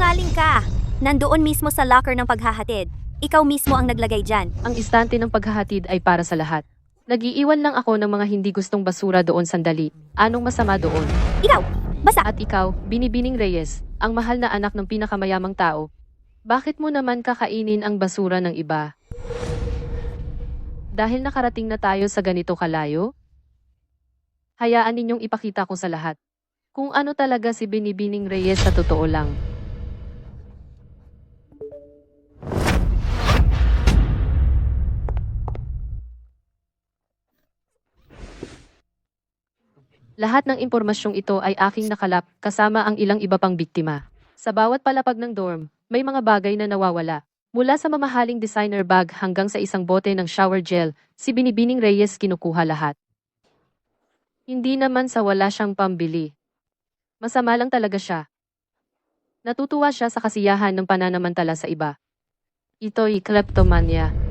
Sinungaling ka! Nandoon mismo sa locker ng paghahatid. Ikaw mismo ang naglagay dyan. Ang istante ng paghahatid ay para sa lahat. Nag-iiwan lang ako ng mga hindi gustong basura doon sandali. Anong masama doon? Ikaw! Basta! At ikaw, Binibining Reyes, ang mahal na anak ng pinakamayamang tao. Bakit mo naman kakainin ang basura ng iba? Dahil nakarating na tayo sa ganito kalayo? Hayaan ninyong ipakita ko sa lahat kung ano talaga si Binibining Reyes sa totoo lang. Lahat ng impormasyong ito ay aking nakalap kasama ang ilang iba pang biktima. Sa bawat palapag ng dorm, may mga bagay na nawawala. Mula sa mamahaling designer bag hanggang sa isang bote ng shower gel, si Binibining Reyes kinukuha lahat. Hindi naman sa wala siyang pambili. Masama lang talaga siya. Natutuwa siya sa kasiyahan ng pananamantala sa iba. Ito'y kleptomania.